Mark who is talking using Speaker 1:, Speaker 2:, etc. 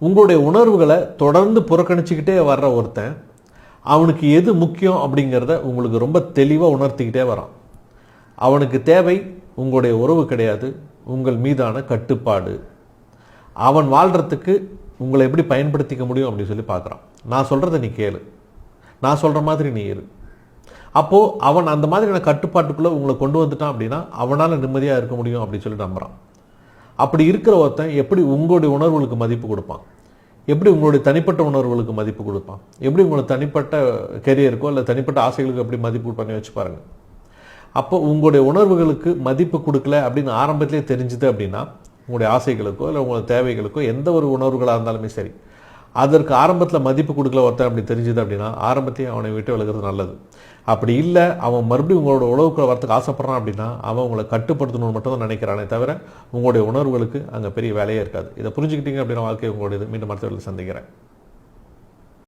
Speaker 1: உங்களுடைய உணர்வுகளை தொடர்ந்து புறக்கணிச்சுக்கிட்டே வர்ற ஒருத்தன் அவனுக்கு எது முக்கியம் அப்படிங்கிறத உங்களுக்கு ரொம்ப தெளிவாக உணர்த்திக்கிட்டே வரான். அவனுக்கு தேவை உங்களுடைய உறவு கிடையாது, உங்கள் மீதான கட்டுப்பாடு. அவன் வாழ்கிறதுக்கு உங்களை எப்படி பயன்படுத்திக்க முடியும் அப்படின்னு சொல்லி பார்க்குறான். நான் சொல்கிறத நீ கேளு, நான் சொல்கிற மாதிரி நீ இரு. அப்போது அவன் அந்த மாதிரியான கட்டுப்பாட்டுக்குள்ளே உங்களை கொண்டு வந்துட்டான் அப்படின்னா அவனால் நிம்மதியாக இருக்க முடியும் அப்படின்னு சொல்லி நம்புகிறான். அப்படி இருக்கிற ஒருத்தன் எப்படி உங்களுடைய உணர்வுகளுக்கு மதிப்பு கொடுப்பான், எப்படி உங்களுடைய தனிப்பட்ட உணர்வுகளுக்கு மதிப்பு கொடுப்பான், எப்படி உங்களோட தனிப்பட்ட கெரியருக்கோ இல்லை தனிப்பட்ட ஆசைகளுக்கு எப்படி மதிப்பு பண்ணி வச்சு பாருங்கள். அப்போ உங்களுடைய உணர்வுகளுக்கு மதிப்பு கொடுக்கல அப்படின்னு ஆரம்பத்திலே தெரிஞ்சுது அப்படின்னா உங்களுடைய ஆசைகளுக்கோ இல்லை உங்களோட தேவைகளுக்கோ எந்த ஒரு உணர்வுகளாக இருந்தாலுமே சரி, அதற்கு ஆரம்பத்தில் மதிப்பு கொடுக்கல ஒருத்தன் அப்படி தெரிஞ்சுது அப்படின்னா ஆரம்பத்தையும் அவனை விட்டு விலகிறது நல்லது. அப்படி இல்லை அவன் மறுபடியும் உங்களோட உறவுக்குள்ள வரத்துக்கு ஆசைப்படுறான் அப்படின்னா அவன் உங்களை கட்டுப்படுத்தணும்னு மட்டும் தான் நினைக்கிறானே தவிர உங்களுடைய உணர்வுகளுக்கு அங்கே பெரிய வேலையே இருக்காது. இதை புரிஞ்சுக்கிட்டீங்க அப்படின்னா வாழ்க்கை உங்களுடையது. மீண்டும் அடுத்த சந்திக்கிறேன்.